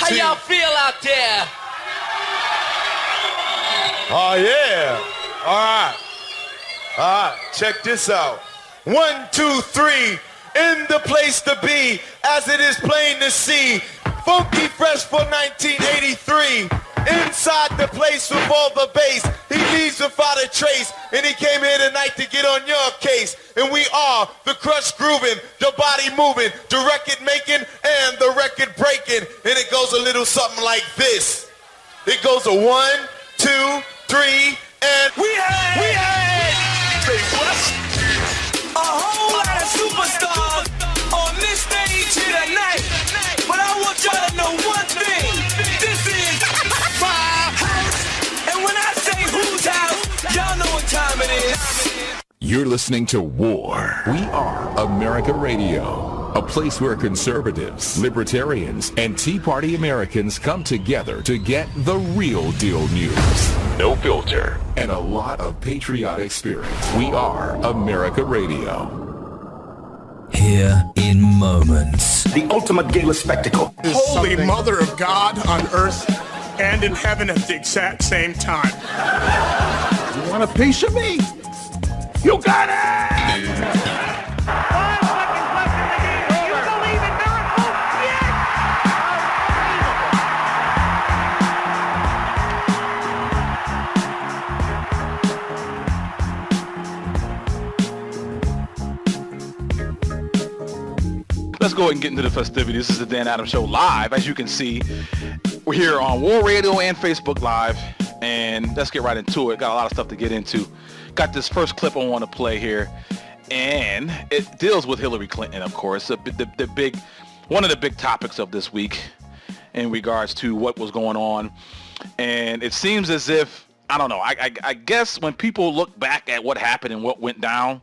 How y'all feel out there? Oh, yeah. All right. Check this out. 1, 2, 3. In the place to be, as it is plain to see. Funky Fresh for 1983. Inside the place with all the bass. He leaves without a trace. And he came here tonight to get on your case. And we are the crush grooving, the body moving, the record making, and the record breaking. And it goes a little something like this. It goes a 1, 2, 3, and we had. Say what? A whole lot of superstars on this stage here tonight. But I want y'all to know one thing. This is my house. And when I say whose house, y'all know what time it is. You're listening to War. We are America Radio, a place where conservatives, libertarians, and Tea Party Americans come together to get the real deal news. No filter, and a lot of patriotic spirit. We are America Radio. Here in moments. The ultimate gala spectacle. Holy Mother of God on earth and in heaven at the exact same time. You want a piece of me? You got it! 5 seconds left in the game. Do you believe in miracles? Yes! Let's go ahead and get into the festivities. This is the Dan Adams Show live. As you can see, we're here on War Radio and Facebook Live. And let's get right into it. Got a lot of stuff to get into. Got this first clip I want to play here. And it deals with Hillary Clinton, of course. One of the big topics of this week in regards to what was going on. And it seems as if, I don't know, I guess when people look back at what happened and what went down,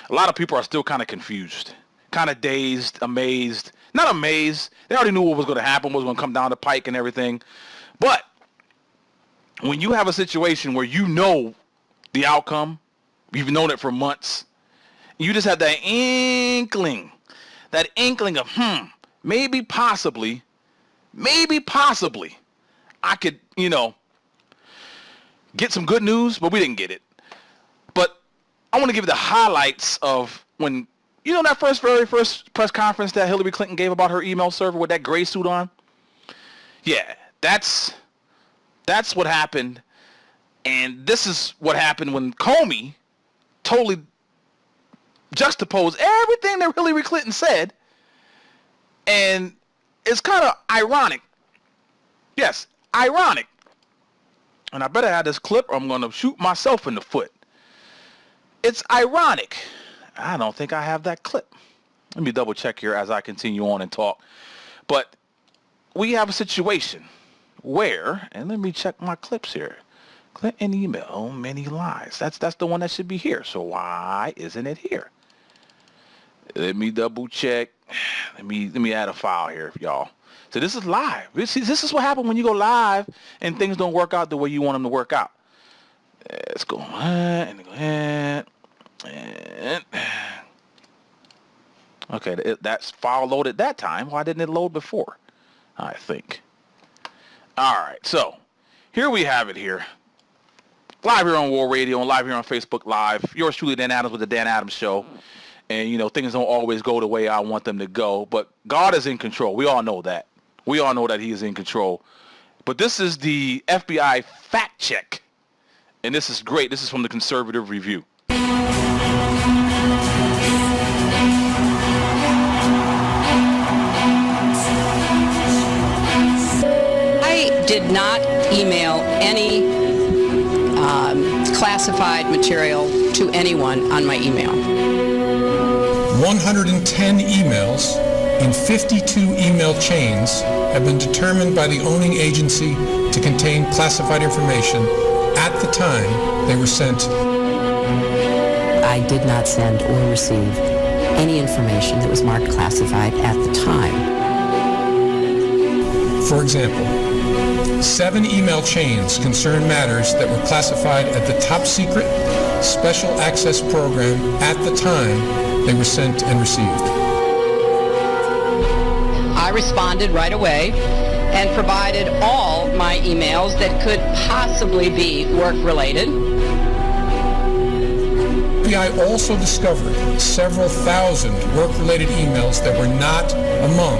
a lot of people are still kind of confused. Kind of dazed, amazed. Not amazed. They already knew what was going to happen, what was going to come down the pike and everything. But when you have a situation where you know the outcome, you've known it for months, you just have that inkling of, maybe possibly, I could, get some good news, but we didn't get it. But I want to give you the highlights of when, that very first press conference that Hillary Clinton gave about her email server with that gray suit on? Yeah, that's what happened. And this is what happened when Comey totally juxtaposed everything that Hillary Clinton said. And it's kind of ironic. Yes, ironic. And I better have this clip or I'm going to shoot myself in the foot. It's ironic. I don't think I have that clip. Let me double check here as I continue on and talk. But we have a situation where, and let me check my clips here. Clinton email, many lies. That's the one that should be here. So why isn't it here? Let me double check. Let me add a file here, y'all. So this is live. This is what happens when you go live and things don't work out the way you want them to work out. Let's go ahead. And okay, that's file loaded that time. Why didn't it load before? I think. All right, so here we have it here. Live here on War Radio and live here on Facebook Live. Yours truly, Dan Adams with the Dan Adams Show. And, things don't always go the way I want them to go. But God is in control. We all know that. We all know that he is in control. But this is the FBI fact check. And this is great. This is from the Conservative Review. I did not email any classified material to anyone on my email. 110 emails in 52 email chains have been determined by the owning agency to contain classified information at the time they were sent. I did not send or receive any information that was marked classified at the time. For example, 7 email chains concern matters that were classified at the top secret special access program at the time they were sent and received. I responded right away and provided all my emails that could possibly be work-related. The FBI also discovered several thousand work-related emails that were not among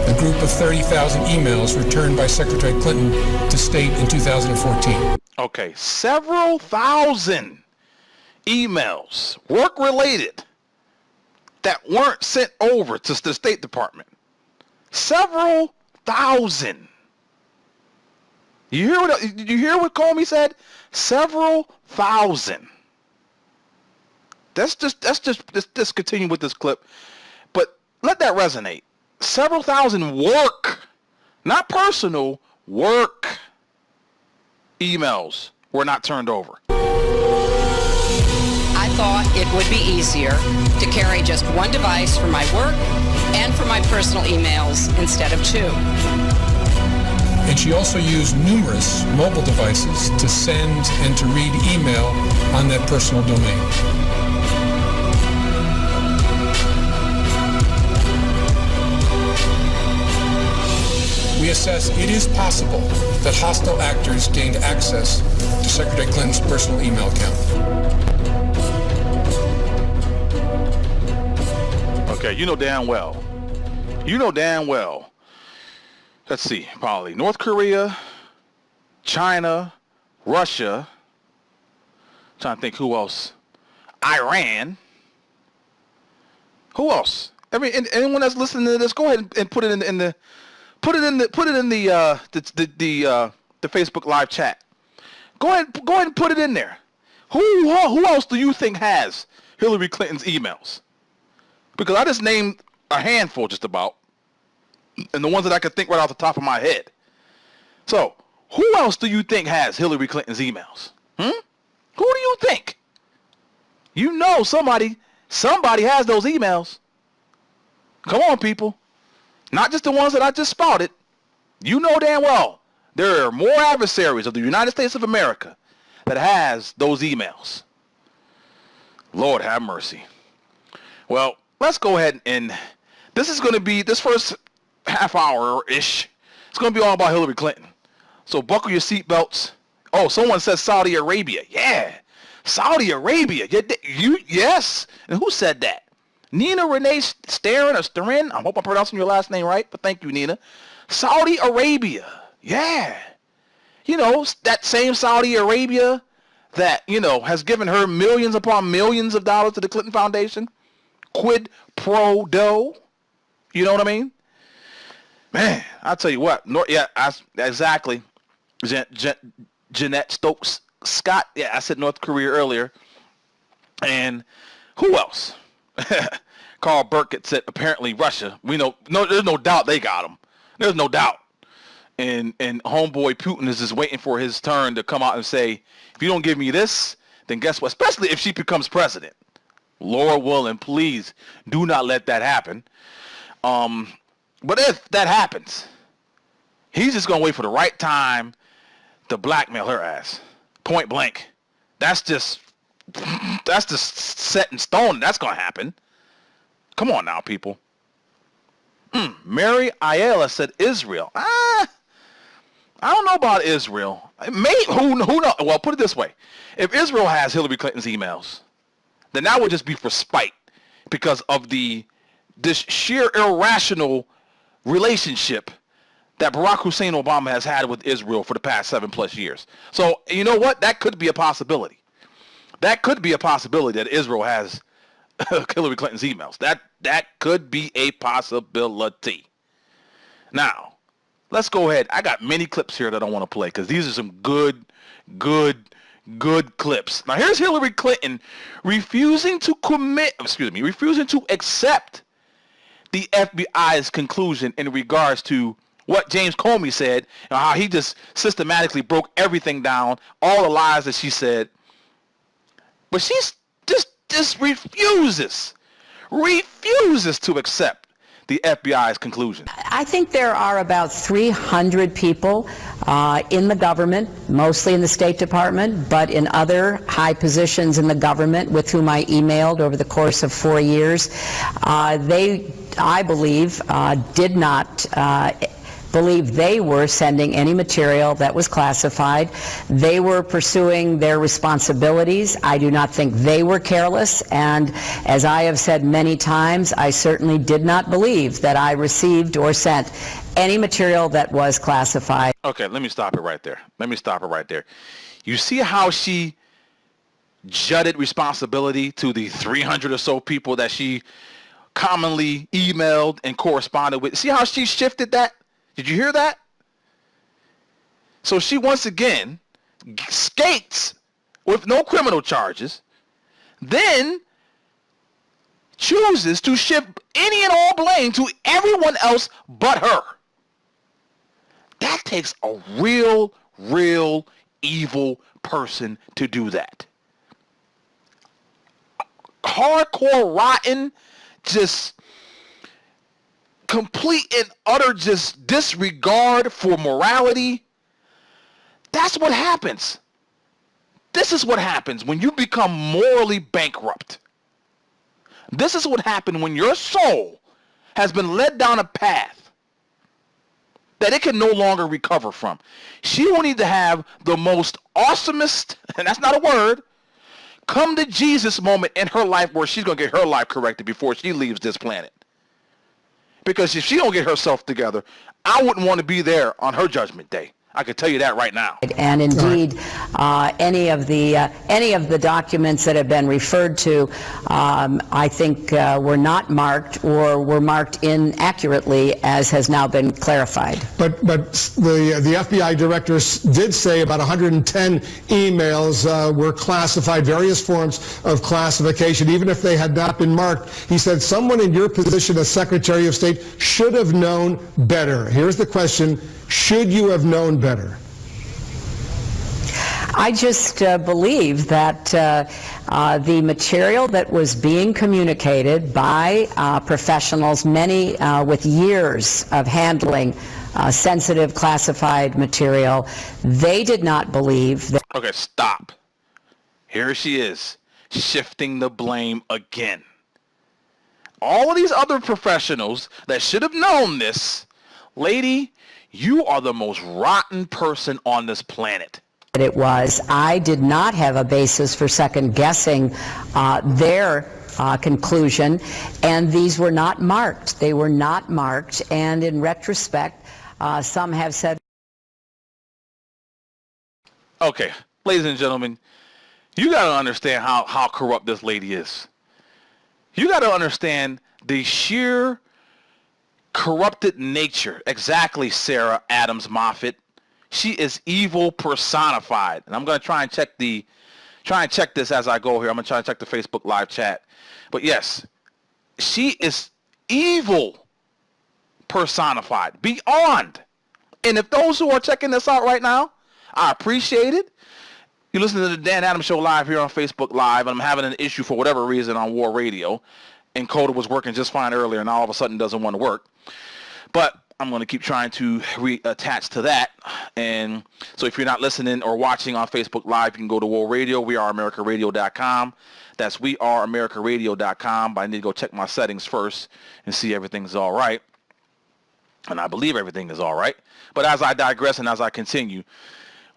the group of 30,000 emails returned by Secretary Clinton to state in 2014. Okay, several thousand emails, work-related, that weren't sent over to the State Department. Several thousand. You hear what Comey said? Several thousand. Let's just continue with this clip, but let that resonate. Several thousand work, not personal, work emails were not turned over. I thought it would be easier to carry just one device for my work and for my personal emails instead of two. And she also used numerous mobile devices to send and to read email on that personal domain. We assess it is possible that hostile actors gained access to Secretary Clinton's personal email account. Okay, you know damn well. Let's see, probably North Korea, China, Russia. Trying to think who else. Iran. Who else? I mean, anyone that's listening to this, go ahead and put it in the Facebook live chat. Go ahead and put it in there. Who else do you think has Hillary Clinton's emails? Because I just named a handful just about, and the ones that I could think right off the top of my head. So, who else do you think has Hillary Clinton's emails? Who do you think? You know somebody has those emails. Come on, people. Not just the ones that I just spouted. You know damn well there are more adversaries of the United States of America that has those emails. Lord have mercy. Well, let's go ahead and this is going to be, this first half hour-ish, it's going to be all about Hillary Clinton. So buckle your seatbelts. Oh, someone says Saudi Arabia. Yeah, Saudi Arabia. Yes. And who said that? Nina Renee Starin. I hope I'm pronouncing your last name right, but thank you, Nina. Saudi Arabia. Yeah. You know, that same Saudi Arabia that, you know, has given her millions upon millions of dollars to the Clinton Foundation. Quid pro do. You know what I mean? Man, I'll tell you what. Exactly. Jeanette Stokes Scott. Yeah, I said North Korea earlier. And who else? Carl Burkett said apparently Russia. We know, there's no doubt they got him. There's no doubt. And homeboy Putin is just waiting for his turn to come out and say, if you don't give me this, then guess what? Especially if she becomes president. Lord willing, please do not let that happen. But if that happens, he's just going to wait for the right time to blackmail her ass. Point blank. That's just set in stone. That's going to happen. Come on now, people. Mary Ayala said Israel. I don't know about Israel. Who knows? Well, put it this way. If Israel has Hillary Clinton's emails, then that would just be for spite because of this sheer irrational relationship that Barack Hussein Obama has had with Israel for the past 7+ years. So, you know what? That could be a possibility. That could be a possibility that Israel has Hillary Clinton's emails. That could be a possibility. Now, let's go ahead. I got many clips here that I want to play because these are some good clips. Now, here's Hillary Clinton refusing to accept the FBI's conclusion in regards to what James Comey said, and how he just systematically broke everything down, all the lies that she said. But she's just refuses to accept the FBI's conclusion. I think there are about 300 people in the government, mostly in the State Department, but in other high positions in the government with whom I emailed over the course of 4 years. They, I believe, did not believe they were sending any material that was classified. They were pursuing their responsibilities. I do not think they were careless, and as I have said many times, I certainly did not believe that I received or sent any material that was classified. Okay, let me stop it right there. You see how she jutted responsibility to the 300 or so people that she commonly emailed and corresponded with? See how she shifted that? Did you hear that? So she once again skates with no criminal charges, then chooses to shift any and all blame to everyone else but her. That takes a real evil person to do that. Hardcore rotten, just complete and utter just disregard for morality. That's what happens. This is what happens when you become morally bankrupt. This is what happened when your soul has been led down a path that it can no longer recover from. She will need to have the most awesomest, and that's not a word, come to Jesus moment in her life where she's going to get her life corrected before she leaves this planet. Because if she don't get herself together, I wouldn't want to be there on her judgment day. I can tell you that right now. And indeed, any of the documents that have been referred to, I think were not marked or were marked inaccurately, as has now been clarified. But the FBI director did say about 110 emails were classified, various forms of classification, even if they had not been marked. He said someone in your position as Secretary of State should have known better. Here's the question. Should you have known better? I just believe that the material that was being communicated by professionals, many with years of handling sensitive classified material, they did not believe that. Okay, stop. Here she is, shifting the blame again. All of these other professionals that should have known this, lady, you are the most rotten person on this planet. It was. I did not have a basis for second guessing their conclusion, and these were not marked. They were not marked, and in retrospect, some have said. Okay, ladies and gentlemen, you got to understand how corrupt this lady is. You got to understand the sheer corrupted nature. Exactly, Sarah Adams Moffat. She is evil personified. And I'm going to try and check this as I go here. I'm going to try and check the Facebook live chat. But yes, she is evil personified beyond. And if those who are checking this out right now, I appreciate it. You're listening to the Dan Adams Show live here on Facebook Live, and I'm having an issue for whatever reason on War Radio. Encoder was working just fine earlier, and now all of a sudden doesn't want to work. But I'm going to keep trying to reattach to that. And so if you're not listening or watching on Facebook Live, you can go to War Radio, weareamericaradio.com. That's weareamericaradio.com. But I need to go check my settings first and see everything's all right. And I believe everything is all right. But as I digress and as I continue,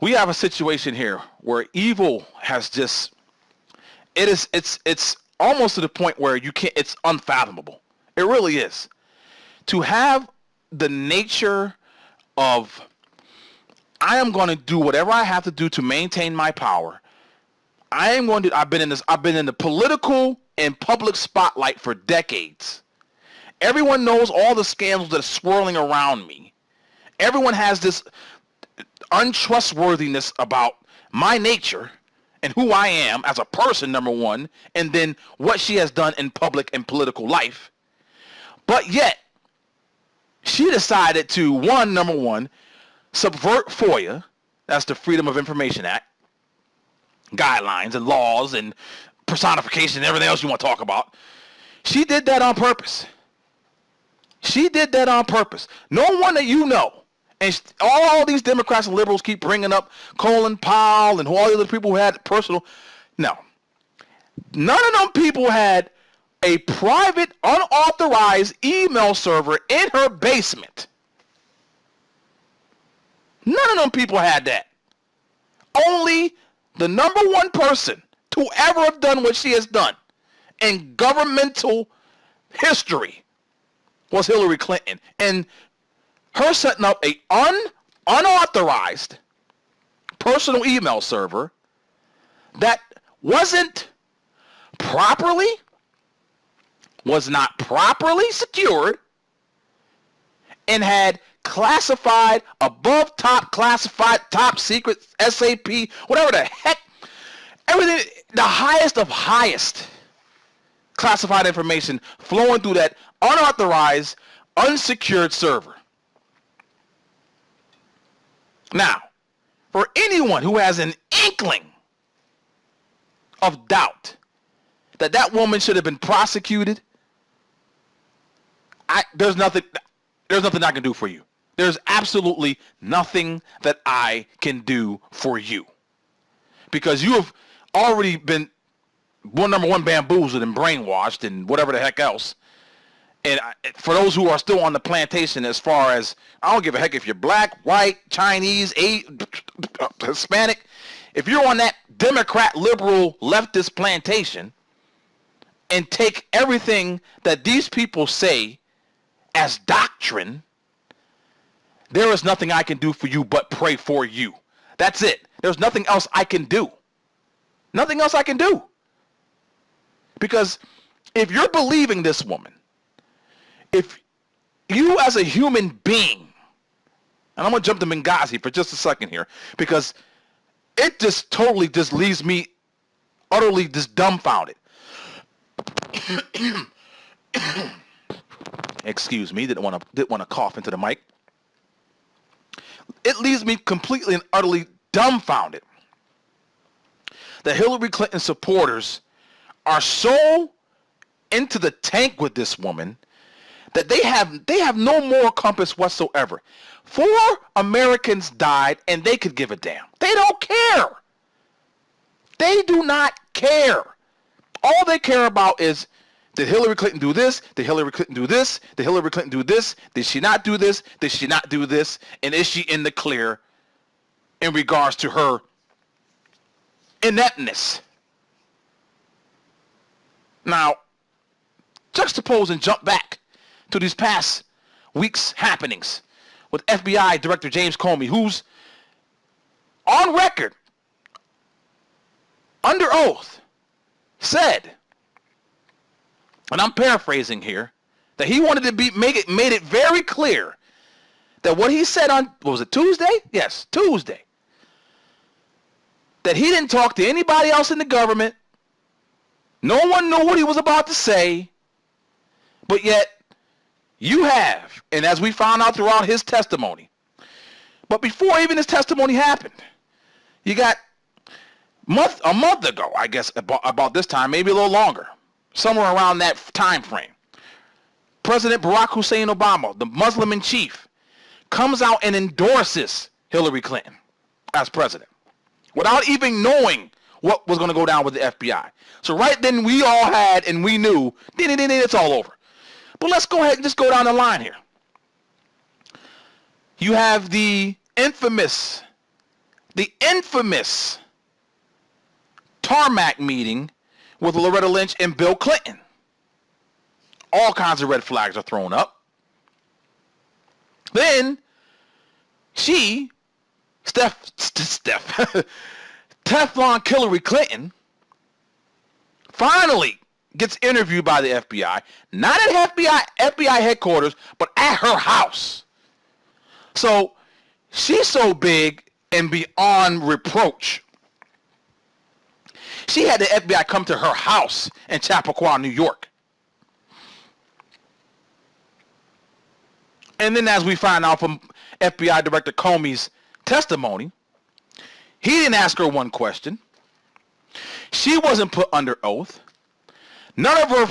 we have a situation here where evil has just, it's almost to the point where you can't, it's unfathomable. It really is. To have the nature of, I am going to do whatever I have to do to maintain my power. I've been in the political and public spotlight for decades. Everyone knows all the scandals that are swirling around me. Everyone has this untrustworthiness about my nature and who I am as a person, number one, and then what she has done in public and political life. But yet, she decided to, number one, subvert FOIA, that's the Freedom of Information Act, guidelines and laws and personification and everything else you want to talk about. She did that on purpose. She did that on purpose. No one that you know, and all these Democrats and liberals keep bringing up Colin Powell and all the other people who had personal. No. None of them people had a private, unauthorized email server in her basement None of them people had that. Only the number one person to ever have done what she has done in governmental history was Hillary Clinton. And her setting up a unauthorized personal email server that was not properly secured and had classified, above top classified, top secret, SAP, whatever the heck, everything, the highest of highest classified information flowing through that unauthorized, unsecured server. Now, for anyone who has an inkling of doubt that that woman should have been prosecuted, there's nothing I can do for you. There's absolutely nothing that I can do for you. Because you have already been number one bamboozled and brainwashed and whatever the heck else. And for those who are still on the plantation, as far as, I don't give a heck if you're black, white, Chinese, Hispanic, if you're on that Democrat, liberal, leftist plantation and take everything that these people say as doctrine, there is nothing I can do for you but pray for you. That's it. There's nothing else I can do. Nothing else I can do. Because if you're believing this woman, if you as a human being, and I'm going to jump to Benghazi for just a second here, because it just totally just leaves me utterly just dumbfounded. Excuse me, didn't want to cough into the mic. It leaves me completely and utterly dumbfounded that Hillary Clinton supporters are so into the tank with this woman that they have no moral compass whatsoever. 4 Americans died and they could give a damn. They don't care. They do not care. All they care about is, did Hillary Clinton do this? Did Hillary Clinton do this? Did Hillary Clinton do this? Did she not do this? Did she not do this? And is she in the clear in regards to her ineptness? Now, juxtapose and jump back to these past weeks' happenings with FBI Director James Comey, who's on record, under oath, said, and I'm paraphrasing here, that he wanted to made it very clear that what he said on, what was it, Tuesday? Yes, Tuesday. That he didn't talk to anybody else in the government. No one knew what he was about to say. But yet, you have, and as we found out throughout his testimony, but before even his testimony happened, you got a month ago, I guess, about this time, maybe a little longer, somewhere around that time frame, President Barack Hussein Obama, the Muslim in chief, comes out and endorses Hillary Clinton as president without even knowing what was going to go down with the FBI. So right then we all had, and we knew, it's all over. But let's go ahead and just go down the line here. You have the infamous tarmac meeting with Loretta Lynch and Bill Clinton. All kinds of red flags are thrown up. Then Teflon Hillary Clinton, finally gets interviewed by the FBI, not at FBI headquarters, but at her house. So she's so big and beyond reproach. She had the FBI come to her house in Chappaqua, New York. And then as we find out from FBI Director Comey's testimony, he didn't ask her one question. She wasn't put under oath. None of her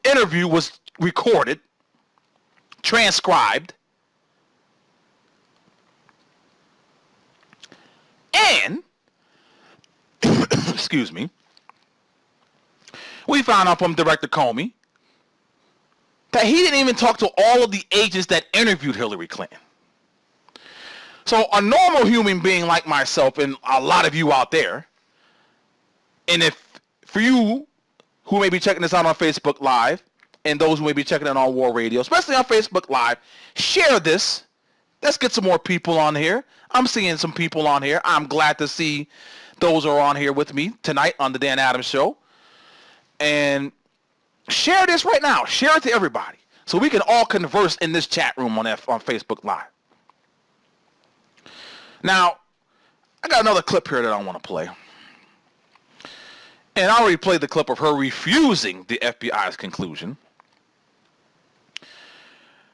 interview was recorded, transcribed. And, excuse me, we found out from Director Comey that he didn't even talk to all of the agents that interviewed Hillary Clinton. So a normal human being like myself and a lot of you out there, and if for you who may be checking this out on Facebook Live, and those who may be checking it on War Radio, especially on Facebook Live, share this. Let's get some more people on here. I'm seeing some people on here. I'm glad to see those who are on here with me tonight on the Dan Adams Show. And share this right now. Share it to everybody so we can all converse in this chat room on Facebook Live. Now, I got another clip here that I want to play. And I already played the clip of her refusing the FBI's conclusion.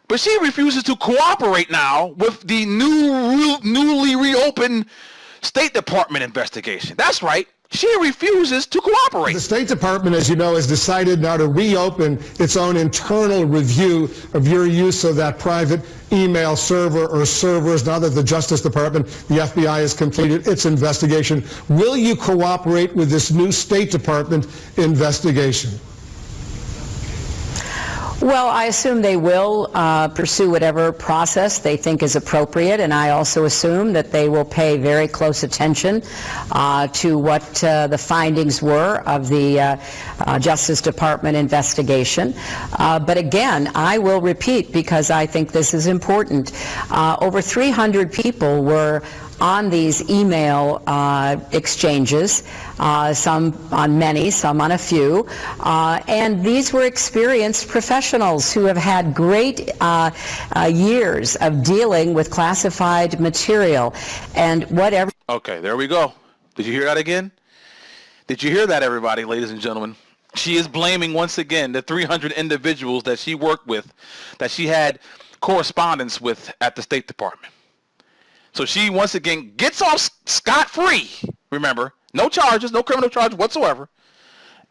But she refuses to cooperate now with the newly reopened State Department investigation. That's right. She refuses to cooperate. The State Department, as you know, has decided now to reopen its own internal review of your use of that private email server or servers now that the Justice Department, the FBI, has completed its investigation. Will you cooperate with this new State Department investigation? Well, I assume they will pursue whatever process they think is appropriate, and I also assume that they will pay very close attention to what the findings were of the Justice Department investigation. But again, I will repeat, because I think this is important, over 300 people were on these email exchanges, some on many, some on a few, and these were experienced professionals who have had great years of dealing with classified material. And whatever. Okay, there we go. Did you hear that again? Did you hear that, everybody, ladies and gentlemen? She is blaming once again the 300 individuals that she worked with, that she had correspondence with at the State Department. So she once again gets off scot-free. Remember, no charges, no criminal charges whatsoever.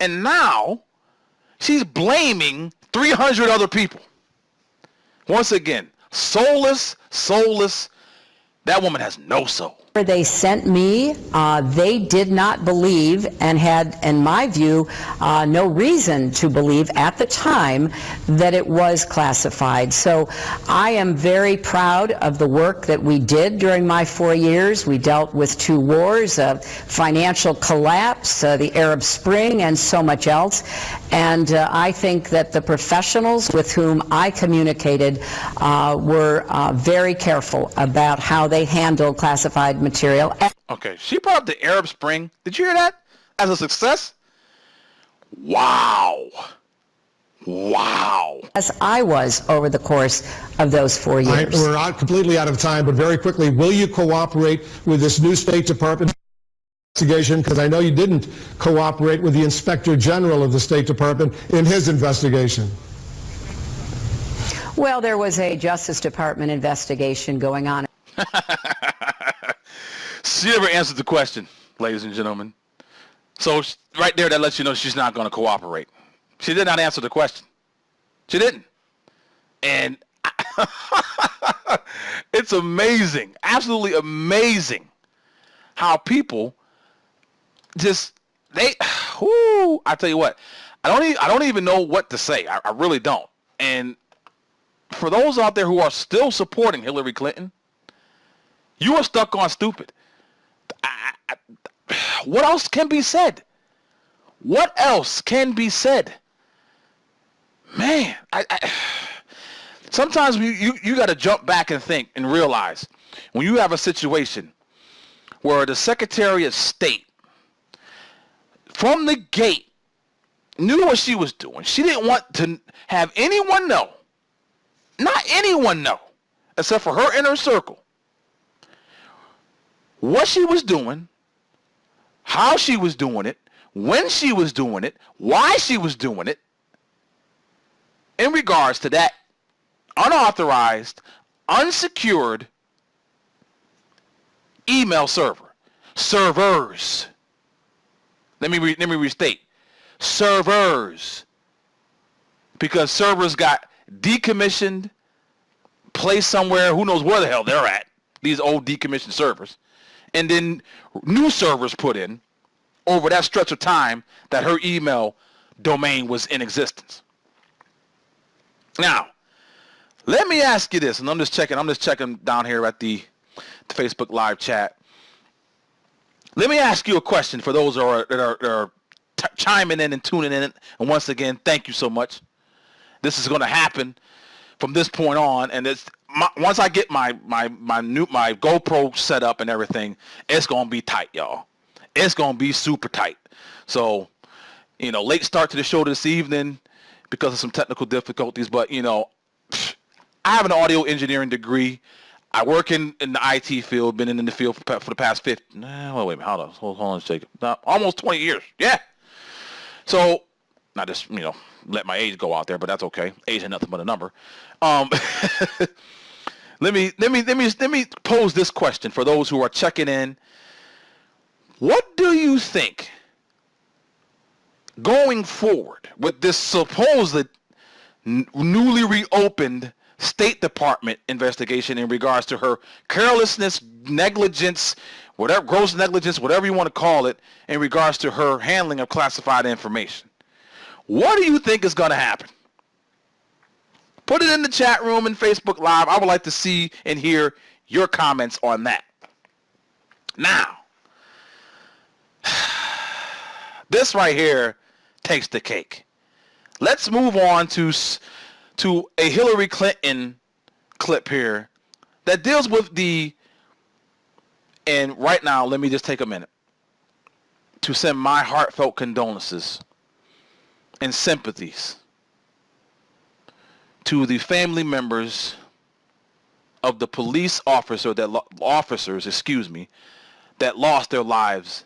And now she's blaming 300 other people. Once again, soulless. That woman has no soul. They sent me, they did not believe and had, in my view, no reason to believe at the time that it was classified. So I am very proud of the work that we did during my 4 years. We dealt with 2 wars, financial collapse, the Arab Spring, and so much else. And I think that the professionals with whom I communicated were very careful about how they handled classified material. Okay, she brought up the Arab Spring. Did you hear that? As a success? Wow. As I was over the course of those 4 years. We're completely out of time, but very quickly, will you cooperate with this new State Department investigation? Because I know you didn't cooperate with the Inspector General of the State Department in his investigation. Well, there was a Justice Department investigation going on. She never answered the question, ladies and gentlemen. So right there, that lets you know she's not going to cooperate. She did not answer the question. She didn't. And it's amazing, absolutely amazing, how people just, I tell you what, I don't even know what to say. I really don't. And for those out there who are still supporting Hillary Clinton, you are stuck on stupid. What else can be said? What else can be said? Man, sometimes you got to jump back and think and realize when you have a situation where the Secretary of State from the gate knew what she was doing. She didn't want to have anyone know, not anyone know, except for her inner circle, what she was doing, how she was doing it, when she was doing it, why she was doing it, in regards to that unauthorized, unsecured email servers. Let me restate. Servers. Because servers got decommissioned, placed somewhere, who knows where the hell they're at, these old decommissioned servers. And then new servers put in over that stretch of time that her email domain was in existence. Now, let me ask you this, and I'm just checking down here at the Facebook live chat. Let me ask you a question for those that are chiming in and tuning in. And once again, thank you so much. This is going to happen from this point on, and once I get my GoPro set up and everything, it's going to be tight, y'all. It's going to be super tight. So, late start to the show this evening because of some technical difficulties, but I have an audio engineering degree. I work in the IT field, been in the field for the past 50, wait a minute, hold on a second. Almost 20 years, yeah. So, not just, let my age go out there, but that's okay. Age ain't nothing but a number. Let me pose this question for those who are checking in. What do you think going forward with this supposed newly reopened State Department investigation in regards to her carelessness, negligence, whatever, gross negligence, whatever you want to call it, in regards to her handling of classified information? What do you think is going to happen? Put it in the chat room and Facebook Live. I would like to see and hear your comments on that. Now, this right here takes the cake. Let's move on to a Hillary Clinton clip here that deals with and right now, let me just take a minute to send my heartfelt condolences and sympathies to the family members of the police officers that lost their lives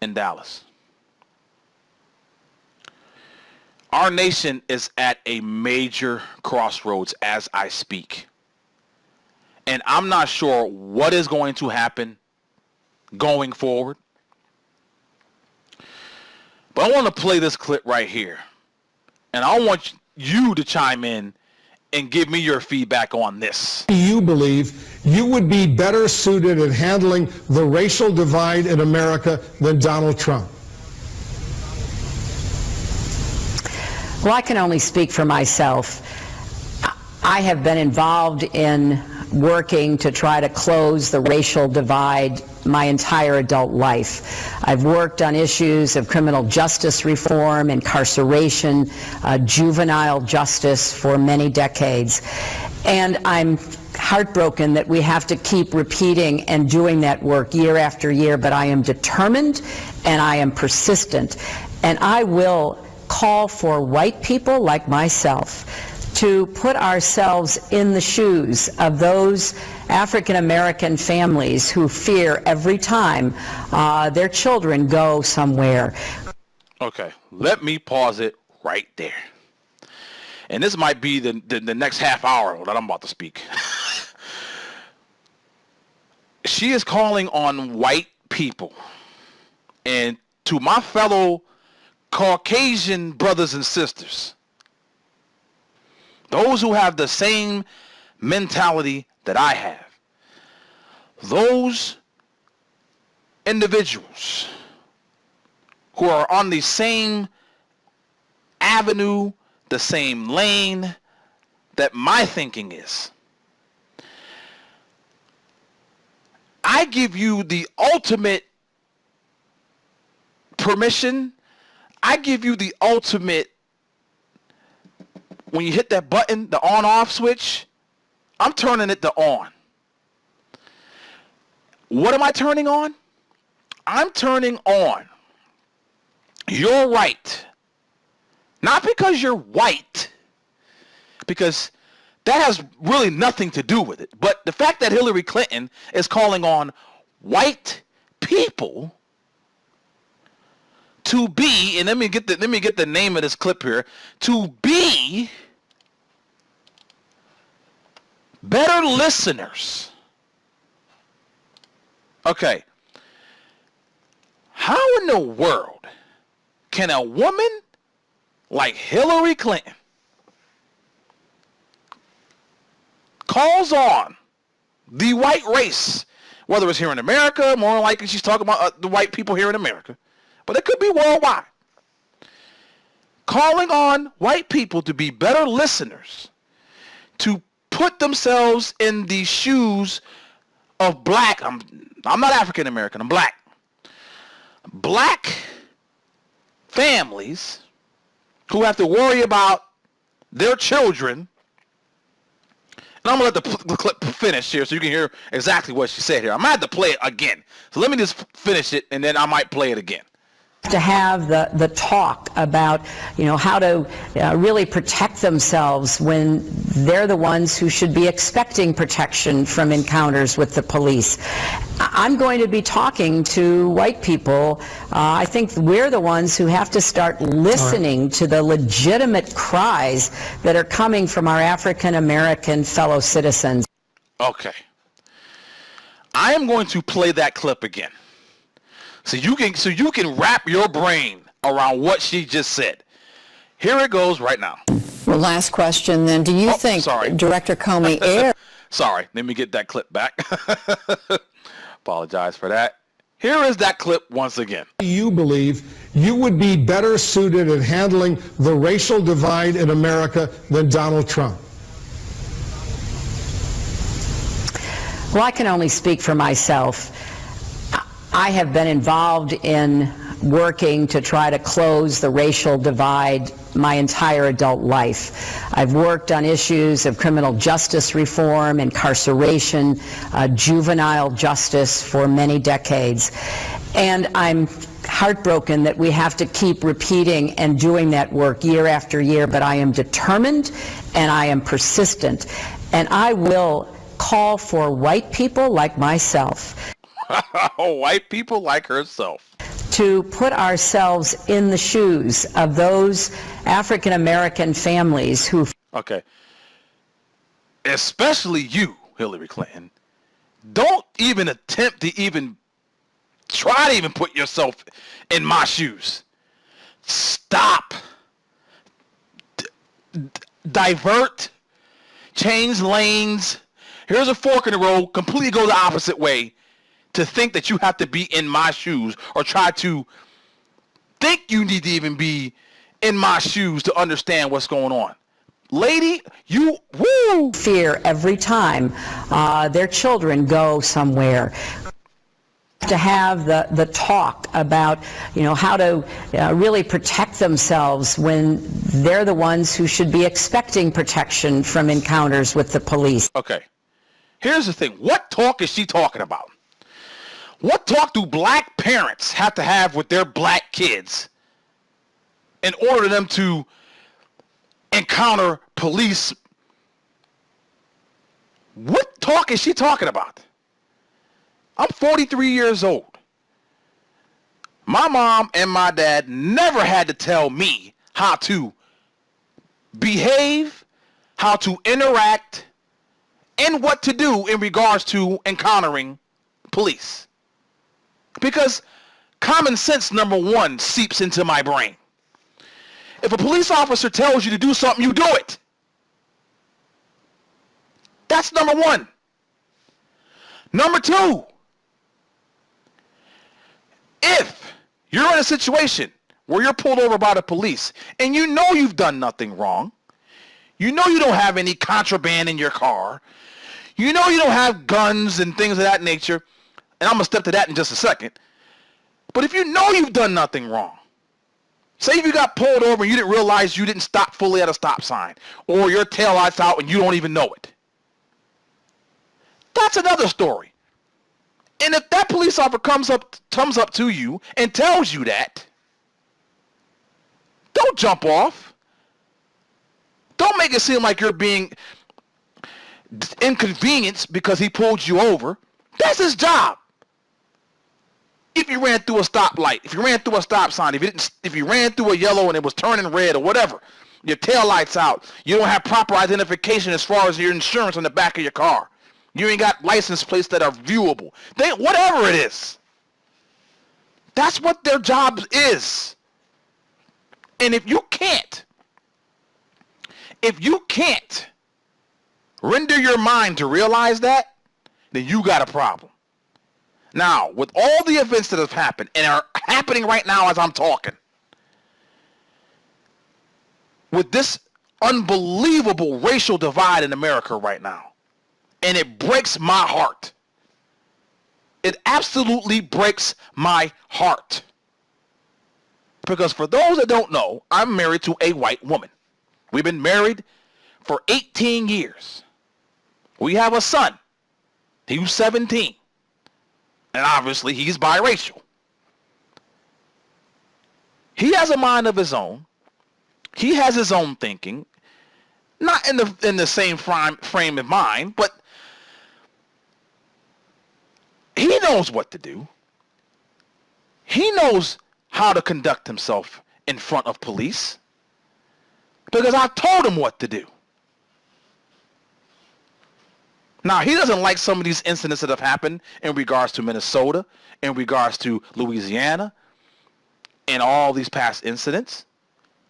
in Dallas. Our nation is at a major crossroads as I speak. And I'm not sure what is going to happen going forward. But I want to play this clip right here. And I want you to chime in and give me your feedback on this. Do you believe you would be better suited at handling the racial divide in America than Donald Trump? Well, I can only speak for myself. I have been involved in working to try to close the racial divide my entire adult life. I've worked on issues of criminal justice reform, incarceration, juvenile justice for many decades. And I'm heartbroken that we have to keep repeating and doing that work year after year, but I am determined and I am persistent. And I will call for white people like myself to put ourselves in the shoes of those African American families who fear every time their children go somewhere. Okay, let me pause it right there. And this might be the next half hour that I'm about to speak. She is calling on white people. And to my fellow Caucasian brothers and sisters, those who have the same mentality that I have, those individuals who are on the same avenue, the same lane that my thinking is, I give you the ultimate permission. I give you the ultimate, when you hit that button, the on-off switch, I'm turning it to on. What am I turning on? I'm turning on your right. Not because you're white, because that has really nothing to do with it. But the fact that Hillary Clinton is calling on white people to be, and let me get the name of this clip here, to be better listeners. Okay. How in the world can a woman like Hillary Clinton calls on the white race, whether it's here in America, more likely she's talking about the white people here in America, but it could be worldwide, calling on white people to be better listeners, to put themselves in the shoes of black, I'm not African American, I'm black. Black families who have to worry about their children. And I'm going to let the clip finish here so you can hear exactly what she said here. I'm going to have to play it again. So let me just finish it, and then I might play it again. To have the talk about, how to really protect themselves when they're the ones who should be expecting protection from encounters with the police. I'm going to be talking to white people. I think we're the ones who have to start listening to the legitimate cries that are coming from our African American fellow citizens. Okay. I am going to play that clip again. So you can wrap your brain around what she just said. Here it goes right now. Well, last question then. Do you think Director Comey Sorry, let me get that clip back. Apologize for that. Here is that clip once again. You believe you would be better suited at handling the racial divide in America than Donald Trump? Well, I can only speak for myself. I have been involved in working to try to close the racial divide my entire adult life. I've worked on issues of criminal justice reform, incarceration, juvenile justice for many decades. And I'm heartbroken that we have to keep repeating and doing that work year after year, but I am determined and I am persistent. And I will call for white people like myself white people like herself to put ourselves in the shoes of those African American families who... Okay. Especially you, Hillary Clinton. Don't even attempt to even try to even put yourself in my shoes. Stop. Divert. Change lanes. Here's a fork in the road. Completely go the opposite way. To think that you have to be in my shoes or try to think you need to even be in my shoes to understand what's going on. Lady, you fear every time their children go somewhere. To have the talk about, how to really protect themselves when they're the ones who should be expecting protection from encounters with the police. Okay. Here's the thing. What talk is she talking about? What talk do black parents have to have with their black kids in order for them to encounter police? What talk is she talking about? I'm 43 years old. My mom and my dad never had to tell me how to behave, how to interact, and what to do in regards to encountering police. Because common sense, number one, seeps into my brain. If a police officer tells you to do something, you do it. That's number one. Number two, if you're in a situation where you're pulled over by the police and you know you've done nothing wrong, you know you don't have any contraband in your car, you know you don't have guns and things of that nature, and I'm going to step to that in just a second. But if you know you've done nothing wrong, say if you got pulled over and you didn't realize you didn't stop fully at a stop sign, or your taillight's out and you don't even know it, that's another story. And if that police officer comes up to you and tells you that, don't jump off. Don't make it seem like you're being inconvenienced because he pulled you over. That's his job. If you ran through a stoplight, if you ran through a stop sign, if you ran through a yellow and it was turning red or whatever, your tail light's out, you don't have proper identification as far as your insurance on the back of your car, you ain't got license plates that are viewable, whatever it is, that's what their job is. And if you can't render your mind to realize that, then you got a problem. Now, with all the events that have happened and are happening right now as I'm talking, with this unbelievable racial divide in America right now, and it breaks my heart It absolutely breaks my heart. Because for those that don't know, I'm married to a white woman. We've been married for 18 years. We have a son. He was 17. And obviously he's biracial. He has a mind of his own. He has his own thinking. Not in the same frame of mind, but he knows what to do. He knows how to conduct himself in front of police. Because I told him what to do. Now, he doesn't like some of these incidents that have happened in regards to Minnesota, in regards to Louisiana, and all these past incidents.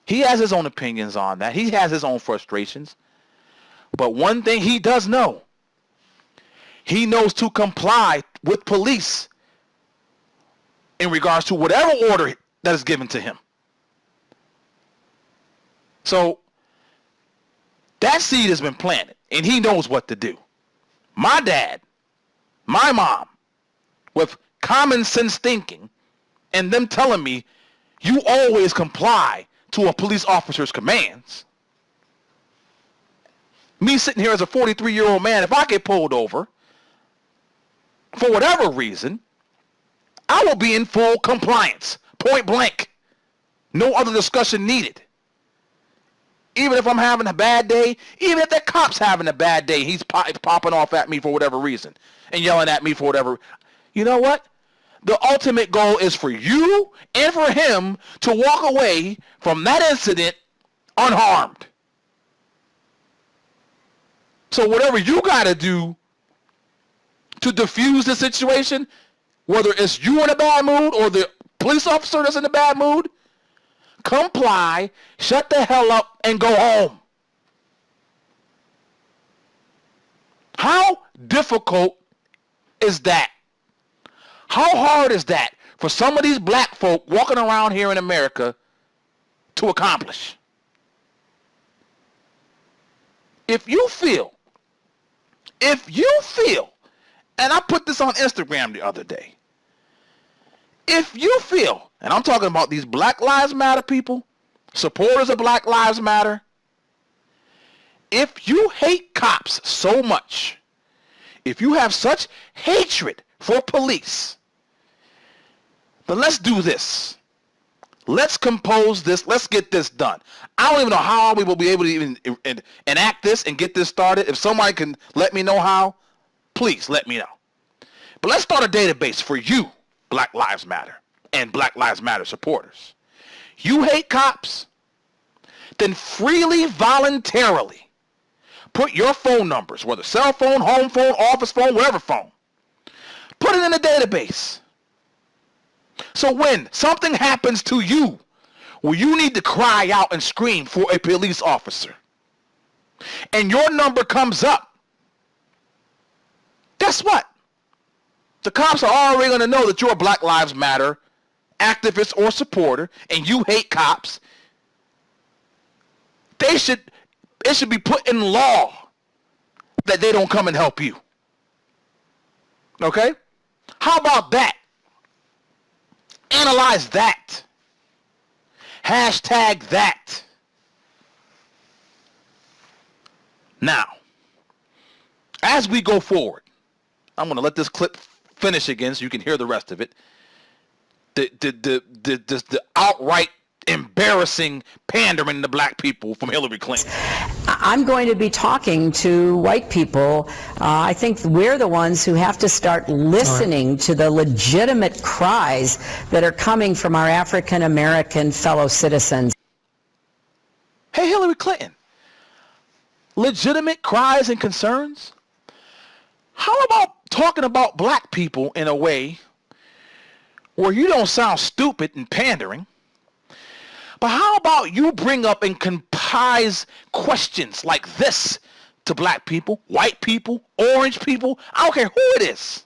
He has his own opinions on that. He has his own frustrations. But one thing he does know, he knows to comply with police in regards to whatever order that is given to him. So that seed has been planted, and he knows what to do. My dad, my mom, with common sense thinking, and them telling me, you always comply to a police officer's commands. Me sitting here as a 43-year-old man, if I get pulled over, for whatever reason, I will be in full compliance, point blank. No other discussion needed. Even if I'm having a bad day, even if that cop's having a bad day, he's popping off at me for whatever reason and yelling at me for whatever. You know what? The ultimate goal is for you and for him to walk away from that incident unharmed. So whatever you got to do to diffuse the situation, whether it's you in a bad mood or the police officer that's in a bad mood, comply, shut the hell up, and go home. How difficult is that? How hard is that for some of these black folk walking around here in America to accomplish? If you feel, and I put this on Instagram the other day, if you feel, and I'm talking about these Black Lives Matter people, supporters of Black Lives Matter, if you hate cops so much, if you have such hatred for police, then let's do this. Let's compose this. Let's get this done. I don't even know how we will be able to even enact this and get this started. If somebody can let me know how, please let me know. But let's start a database for you, Black Lives Matter and Black Lives Matter supporters. You hate cops? Then freely, voluntarily, put your phone numbers, whether cell phone, home phone, office phone, whatever phone, put it in a database. So when something happens to you, where you need to cry out and scream for a police officer, and your number comes up, guess what? The cops are already going to know that you're a Black Lives Matter activist or supporter, and you hate cops. It should be put in law that they don't come and help you. Okay? How about that? Analyze that. Hashtag that. Now, as we go forward, I'm going to let this clip finish again so you can hear the rest of it. The outright embarrassing pandering to black people from Hillary Clinton. I'm going to be talking to white people. I think we're the ones who have to start listening to the legitimate cries that are coming from our African American fellow citizens. Hey, Hillary Clinton, legitimate cries and concerns? How about talking about black people in a way where you don't sound stupid and pandering? But how about you bring up and comprise questions like this to black people, white people, orange people, I don't care who it is.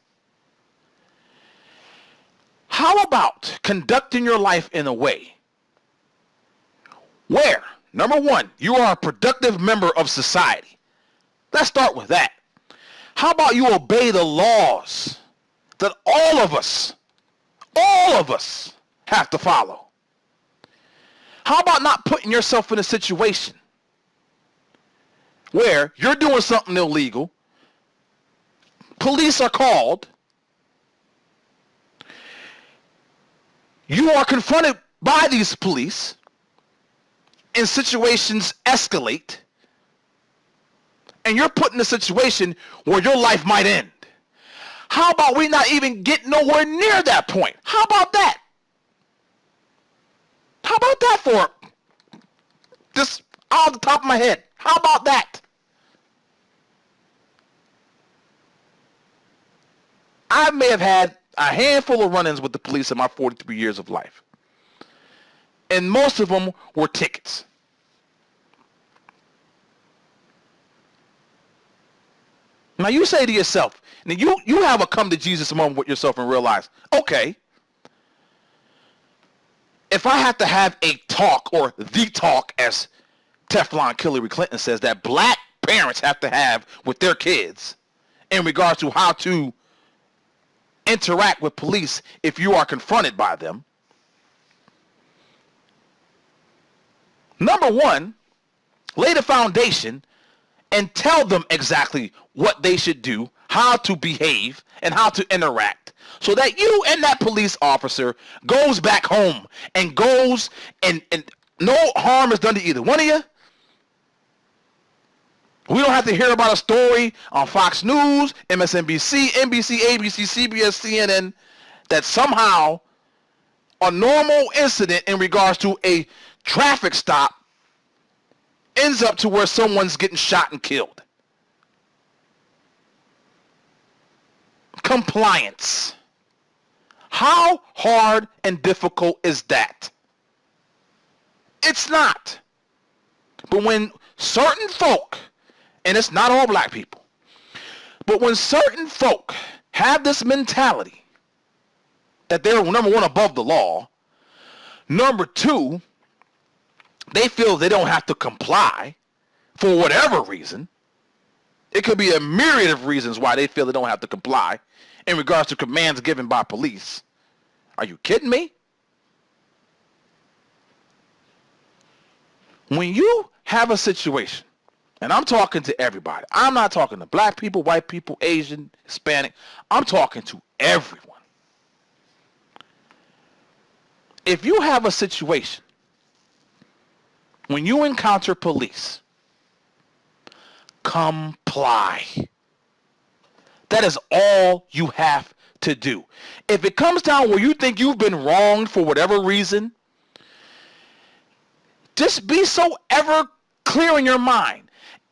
How about conducting your life in a way where, number one, you are a productive member of society. Let's start with that. How about you obey the laws that all of us have to follow. How about not putting yourself in a situation where you're doing something illegal, police are called, you are confronted by these police, and situations escalate, and you're put in a situation where your life might end. How about we not even get nowhere near that point? How about that? How about that for just off the top of my head? How about that? I may have had a handful of run-ins with the police in my 43 years of life. And most of them were tickets. Now you say to yourself, now you have a come to Jesus moment with yourself and realize, okay, if I have to have a talk, or the talk, as Teflon Hillary Clinton says, that black parents have to have with their kids in regards to how to interact with police if you are confronted by them. Number one, lay the foundation and tell them exactly what they should do, how to behave, and how to interact, so that you and that police officer goes back home and goes and no harm is done to either one of you. We don't have to hear about a story on Fox News, MSNBC, NBC, ABC, CBS, CNN, that somehow a normal incident in regards to a traffic stop ends up to where someone's getting shot and killed. Compliance. How hard and difficult is that? It's not. But when certain folk, and it's not all black people, but when certain folk have this mentality that they're, number one, above the law, number two, they feel they don't have to comply for whatever reason. It could be a myriad of reasons why they feel they don't have to comply in regards to commands given by police. Are you kidding me? When you have a situation, and I'm talking to everybody. I'm not talking to black people, white people, Asian, Hispanic. I'm talking to everyone. If you have a situation when you encounter police, comply. That is all you have to do. If it comes down where you think you've been wronged for whatever reason, just be so ever clear in your mind.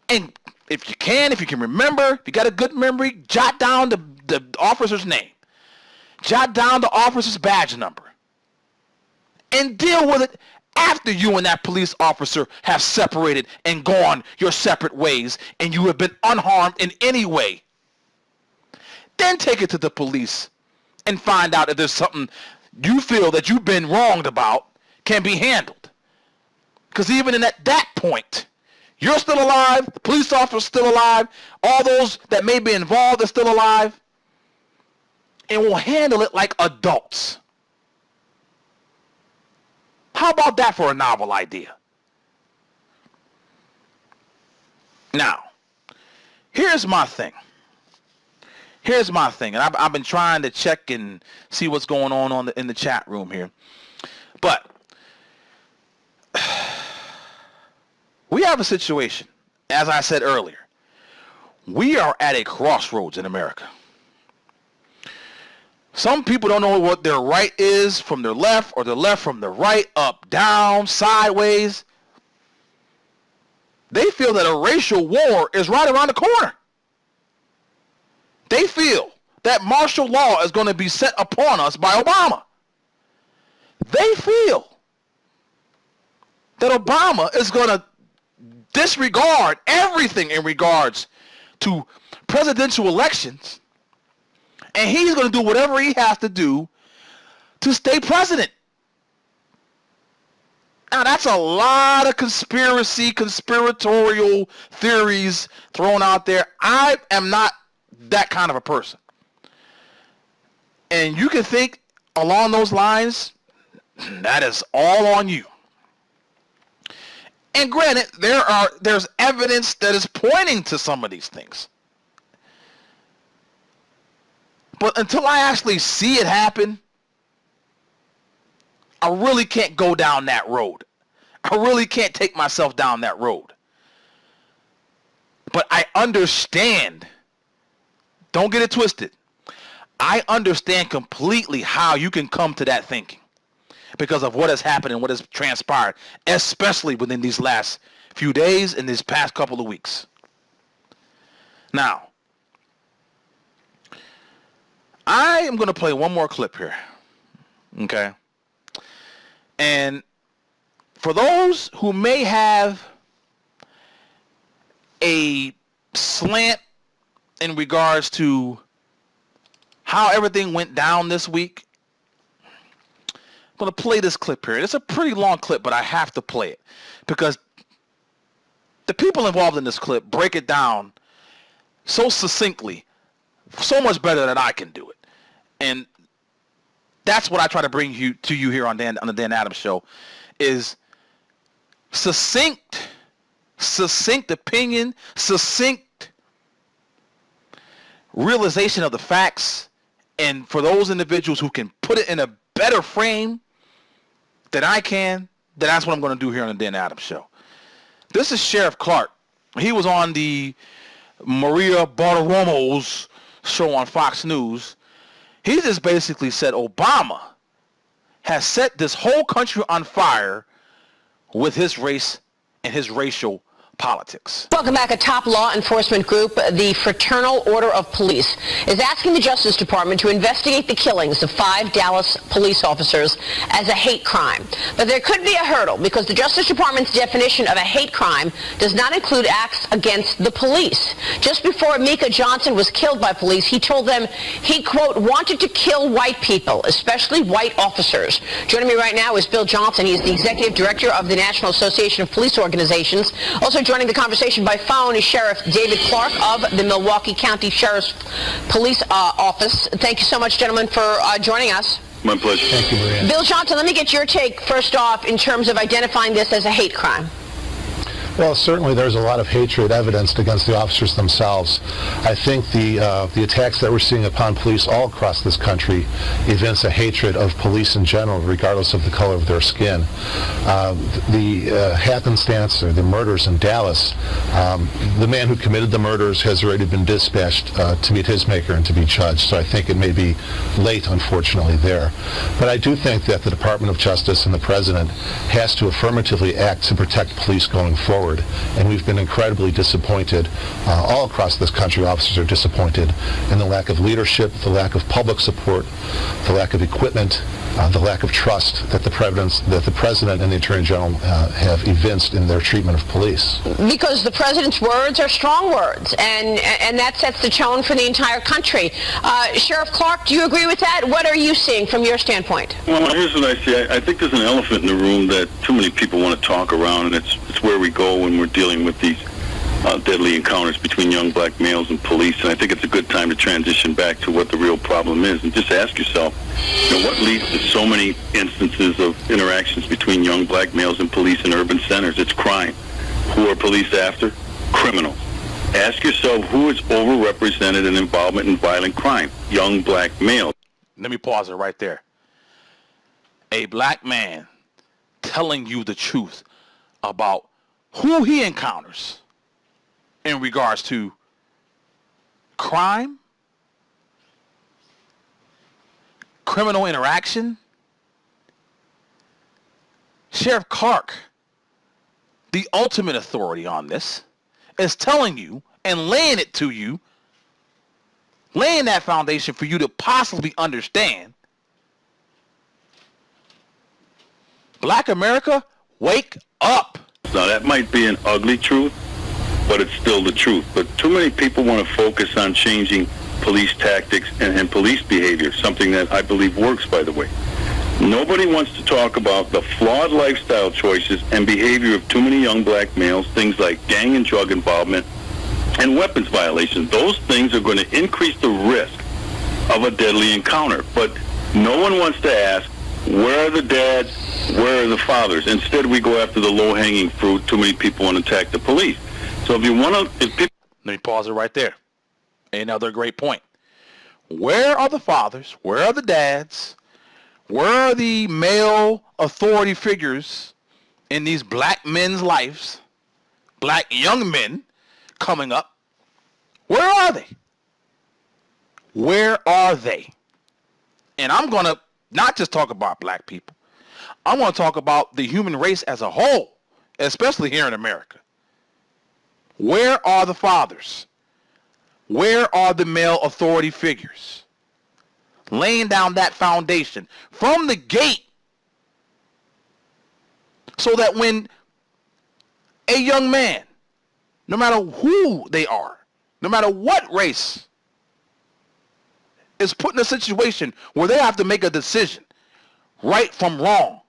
And if you can remember, if you got a good memory, jot down the officer's name. Jot down the officer's badge number. And deal with it after you and that police officer have separated and gone your separate ways and you have been unharmed in any way. Then take it to the police and find out if there's something you feel that you've been wronged about can be handled. Because even at that point, you're still alive, the police officer's still alive, all those that may be involved are still alive, and we'll handle it like adults. How about that for a novel idea? Now, here's my thing. And I've been trying to check and see what's going on in the chat room here. But we have a situation, as I said earlier. We are at a crossroads in America. Some people don't know what their right is from their left, or their left from the right, up, down, sideways. They feel that a racial war is right around the corner. They feel that martial law is going to be set upon us by Obama. They feel that Obama is going to disregard everything in regards to presidential elections, and he's going to do whatever he has to do to stay president. Now, that's a lot of conspiratorial theories thrown out there. I am not that kind of a person. and you can think along those lines, that is all on you. And granted, there's evidence that is pointing to some of these things. But until I actually see it happen, I really can't go down that road. I really can't take myself down that road. But I understand. Don't get it twisted. I understand completely how you can come to that thinking because of what has happened and what has transpired, especially within these last few days and these past couple of weeks. Now, I am going to play one more clip here. Okay? And for those who may have a slant in regards to how everything went down this week, I'm going to play this clip here. It's a pretty long clip, but I have to play it because the people involved in this clip break it down so succinctly, so much better than I can do it. And that's what I try to bring to you here on the Dan Adams Show, is succinct opinion, succinct realization of the facts, and for those individuals who can put it in a better frame than I can, then that's what I'm going to do here on the Dan Adams Show. This is Sheriff Clarke. He was on the Maria Bartiromo's show on Fox News. He just basically said Obama has set this whole country on fire with his race and his racial politics. Welcome back. A top law enforcement group, the Fraternal Order of Police, is asking the Justice Department to investigate the killings of 5 Dallas police officers as a hate crime. But there could be a hurdle because the Justice Department's definition of a hate crime does not include acts against the police. Just before Mika Johnson was killed by police, he told them he, quote, wanted to kill white people, especially white officers. Joining me right now is Bill Johnson. He is the Executive Director of the National Association of Police Organizations. Also joining the conversation by phone is Sheriff David Clarke of the Milwaukee County Sheriff's Police Office. Thank you so much, gentlemen, for joining us. My pleasure. Thank you, Maria. Bill Johnson, let me get your take first off in terms of identifying this as a hate crime. Well, certainly there's a lot of hatred evidenced against the officers themselves. I think the attacks that we're seeing upon police all across this country evince a hatred of police in general, regardless of the color of their skin. The happenstance or the murders in Dallas, the man who committed the murders has already been dispatched to meet his maker and to be judged. So I think it may be late, unfortunately, there. But I do think that the Department of Justice and the President has to affirmatively act to protect police going forward. And we've been incredibly disappointed. All across this country, officers are disappointed in the lack of leadership, the lack of public support, the lack of equipment, the lack of trust that the President and the Attorney General have evinced in their treatment of police. Because the President's words are strong words, and that sets the tone for the entire country. Sheriff Clarke, do you agree with that? What are you seeing from your standpoint? Well, here's what I see. I think there's an elephant in the room that too many people want to talk around, and it's where we go when we're dealing with these deadly encounters between young black males and police. And I think it's a good time to transition back to what the real problem is and just ask yourself, what leads to so many instances of interactions between young black males and police in urban centers? It's crime. Who are police after? Criminals. Ask yourself who is overrepresented in involvement in violent crime? Young black males. Let me pause it right there. A black man telling you the truth about who he encounters in regards to crime, criminal interaction. Sheriff Clarke, the ultimate authority on this, is telling you and laying it to you, laying that foundation for you to possibly understand. Black America, wake up. Now, that might be an ugly truth, but it's still the truth. But too many people want to focus on changing police tactics and police behavior, something that I believe works, by the way. Nobody wants to talk about the flawed lifestyle choices and behavior of too many young black males, things like gang and drug involvement and weapons violations. Those things are going to increase the risk of a deadly encounter. But no one wants to ask, where are the dads? Where are the fathers? Instead, we go after the low-hanging fruit. Too many people want to attack the police. So if you want to... Let me pause it right there. Another great point. Where are the fathers? Where are the dads? Where are the male authority figures in these black men's lives, black young men coming up? Where are they? Where are they? And I'm going to not just talk about black people. I want to talk about the human race as a whole, especially here in America. Where are the fathers? Where are the male authority figures? Laying down that foundation from the gate so that when a young man, no matter who they are, no matter what race, is put in a situation where they have to make a decision, right from wrong,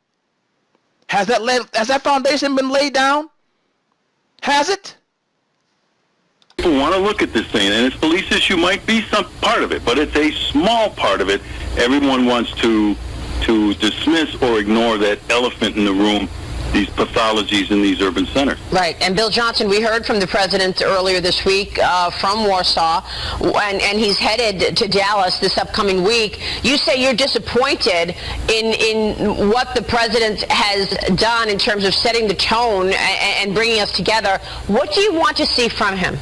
has that foundation been laid down? Has it? People want to look at this thing, and this police issue might be some part of it, but it's a small part of it. Everyone wants to dismiss or ignore that elephant in the room, these pathologies in these urban centers. Right. And Bill Johnson, we heard from the president earlier this week from Warsaw, and he's headed to Dallas this upcoming week. You say you're disappointed in what the president has done in terms of setting the tone and bringing us together. What do you want to see from him?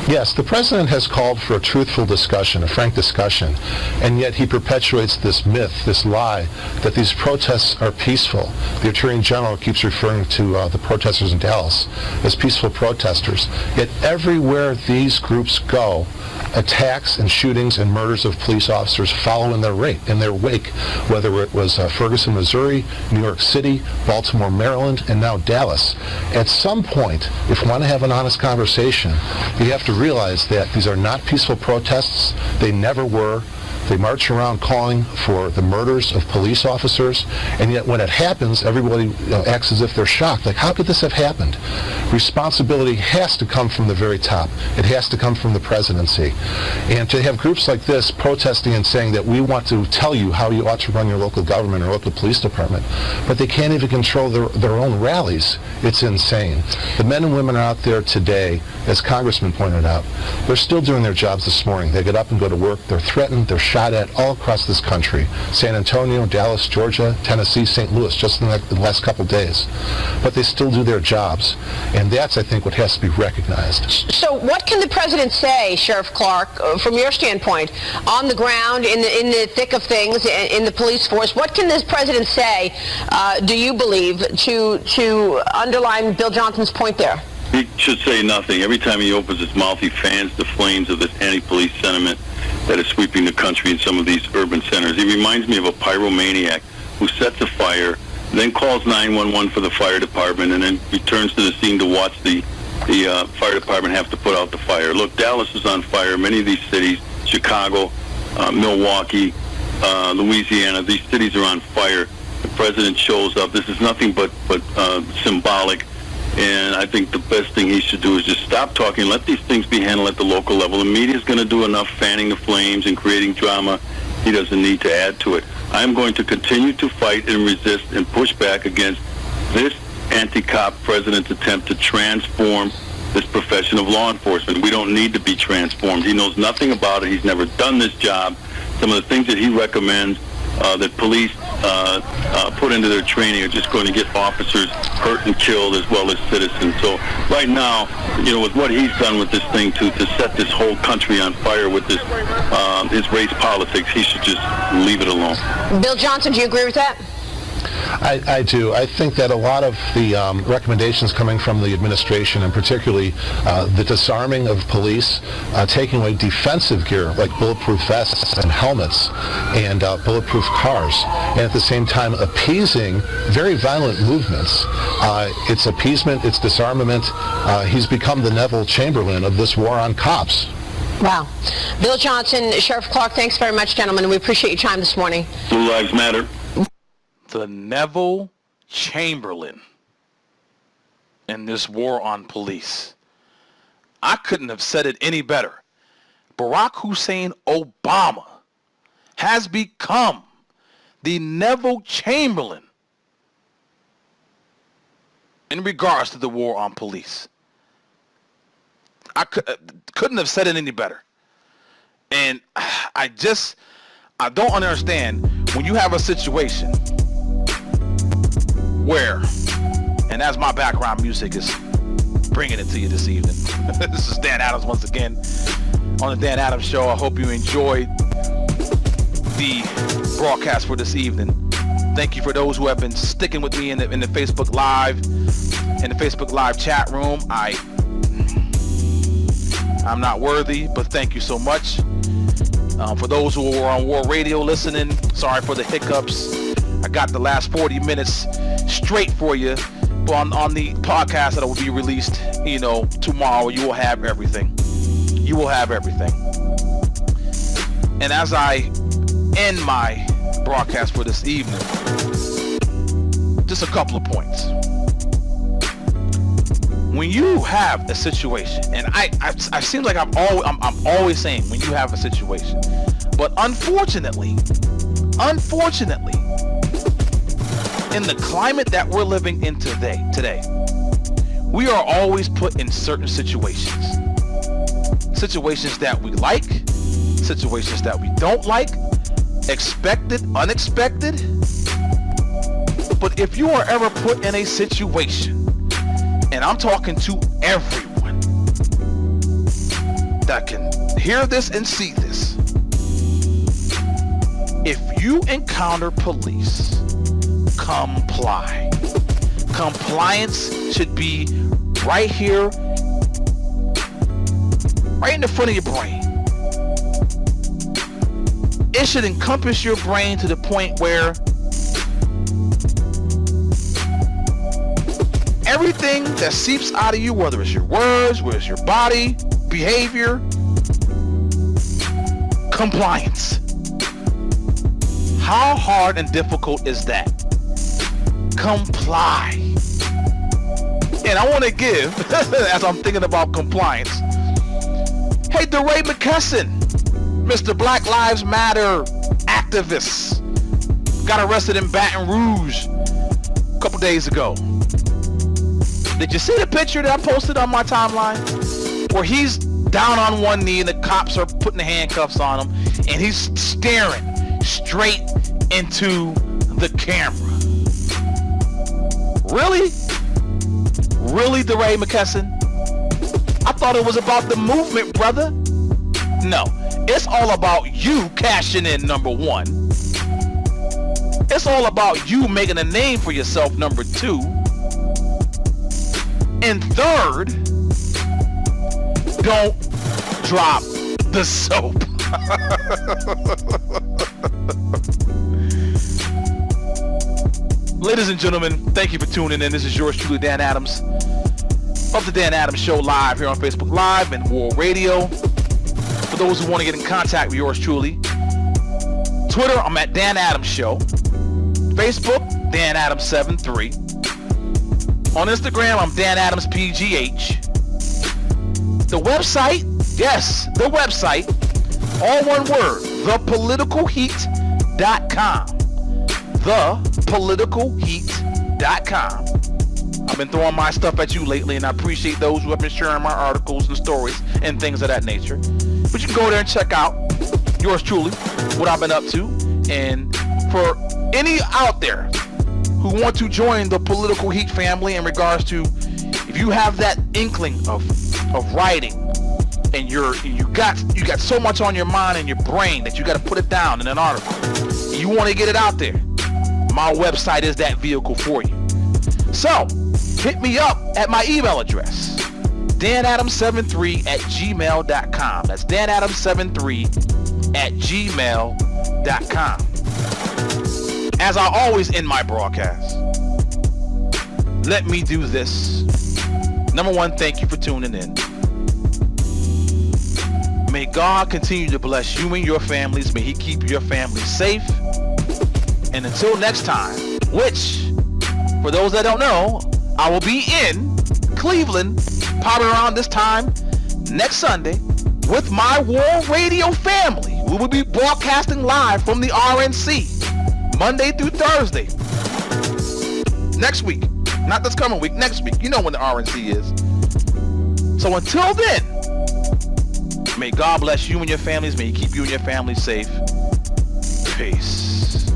Yes, the president has called for a truthful discussion, a frank discussion, and yet he perpetuates this myth, this lie, that these protests are peaceful. The Attorney General keeps referring to the protesters in Dallas as peaceful protesters. Yet everywhere these groups go, attacks and shootings and murders of police officers follow in their wake, whether it was Ferguson, Missouri, New York City, Baltimore, Maryland, and now Dallas. At some point, if we want to have an honest conversation, you have to realize that these are not peaceful protests. They never were. They march around calling for the murders of police officers, and yet when it happens, everybody acts as if they're shocked. Like, how could this have happened? Responsibility has to come from the very top. It has to come from the presidency. And to have groups like this protesting and saying that we want to tell you how you ought to run your local government or local police department, but they can't even control their own rallies, it's insane. The men and women are out there today, as Congressman pointed out, they're still doing their jobs this morning. They get up and go to work. They're threatened. They're shot at all across this country. San Antonio, Dallas, Georgia, Tennessee, St. Louis, just in the last couple days. But they still do their jobs. And that's, I think, what has to be recognized. So what can the president say, Sheriff Clark, from your standpoint, on the ground, in the thick of things, in the police force? What can this president say, do you believe, to underline Bill Johnson's point there? He should say nothing. Every time he opens his mouth, he fans the flames of this anti-police sentiment that is sweeping the country in some of these urban centers. He reminds me of a pyromaniac who sets a fire, then calls 911 for the fire department, and then returns to the scene to watch the fire department have to put out the fire. Look, Dallas is on fire. Many of these cities, Chicago, Milwaukee, Louisiana, these cities are on fire. The president shows up. This is nothing but symbolic. And I think the best thing he should do is just stop talking, let these things be handled at the local level. The media is going to do enough fanning the flames and creating drama. He doesn't need to add to it. I'm going to continue to fight and resist and push back against this anti-cop president's attempt to transform this profession of law enforcement. We don't need to be transformed. He knows nothing about it. He's never done this job. Some of the things that he recommends that police put into their training are just going to get officers hurt and killed as well as citizens. So right now, with what he's done with this thing to set this whole country on fire with this his race politics, he should just leave it alone. Bill Johnson, do you agree with that? I do. I think that a lot of the recommendations coming from the administration, and particularly the disarming of police, taking away defensive gear like bulletproof vests and helmets and bulletproof cars, and at the same time appeasing very violent movements. It's appeasement, it's disarmament. He's become the Neville Chamberlain of this war on cops. Wow. Bill Johnson, Sheriff Clark, thanks very much, gentlemen. We appreciate your time this morning. Blue Lives Matter. The Neville Chamberlain in this war on police. I couldn't have said it any better. Barack Hussein Obama has become the Neville Chamberlain in regards to the war on police. I couldn't have said it any better. And I don't understand when you have a situation where, and as my background music is bringing it to you this evening. This is Dan Adams once again on the Dan Adams Show. I hope you enjoyed the broadcast for this evening. Thank you for those who have been sticking with me in the Facebook Live chat room. I'm not worthy, but thank you so much. For those who were on War Radio listening, sorry for the hiccups. I got the last 40 minutes straight for you. But on the podcast that will be released, tomorrow, you will have everything. You will have everything. And as I end my broadcast for this evening, just a couple of points. When you have a situation, and I seem like I'm always saying when you have a situation, but unfortunately, in the climate that we're living in today, we are always put in certain situations. Situations that we like, situations that we don't like, expected, unexpected. But if you are ever put in a situation, and I'm talking to everyone that can hear this and see this, if you encounter police, comply. Compliance should be right here, right in the front of your brain. It should encompass your brain to the point where everything that seeps out of you, whether it's your words, whether it's your body, behavior, compliance. How hard and difficult is that? Comply. And I want to give, as I'm thinking about compliance, hey, DeRay McKesson, Mr. Black Lives Matter activist, got arrested in Baton Rouge a couple days ago. Did you see the picture that I posted on my timeline? Where he's down on one knee and the cops are putting the handcuffs on him and he's staring straight into the camera. Really? Really, DeRay McKesson? I thought it was about the movement, brother. No, it's all about you cashing in, number one. It's all about you making a name for yourself, number two. And third, don't drop the soap. Ladies and gentlemen, thank you for tuning in. This is yours truly, Dan Adams, of the Dan Adams Show live here on Facebook Live and War Radio. For those who want to get in contact with yours truly, Twitter, I'm at Dan Adams Show. Facebook, Dan Adams 73. On Instagram, I'm Dan Adams PGH. The website, yes, the website, all one word, thepoliticalheat.com. Thepoliticalheat.com. I've been throwing my stuff at you lately, and I appreciate those who have been sharing my articles and stories and things of that nature. But you can go there and check out, yours truly, what I've been up to. And for any out there who want to join the Political Heat family in regards to, if you have that inkling of writing, and you got so much on your mind and your brain that you got to put it down in an article, you want to get it out there, my website is that vehicle for you. So hit me up at my email address, danadams73@gmail.com. That's danadams73@gmail.com. As I always end my broadcast, let me do this. Number one, thank you for tuning in. May God continue to bless you and your families. May He keep your families safe. And until next time, which, for those that don't know, I will be in Cleveland, probably around this time next Sunday, with my War Radio family. We will be broadcasting live from the RNC Monday through Thursday. Next week. Not this coming week, next week. You know when the RNC is. So until then, may God bless you and your families. May He keep you and your family safe. Peace.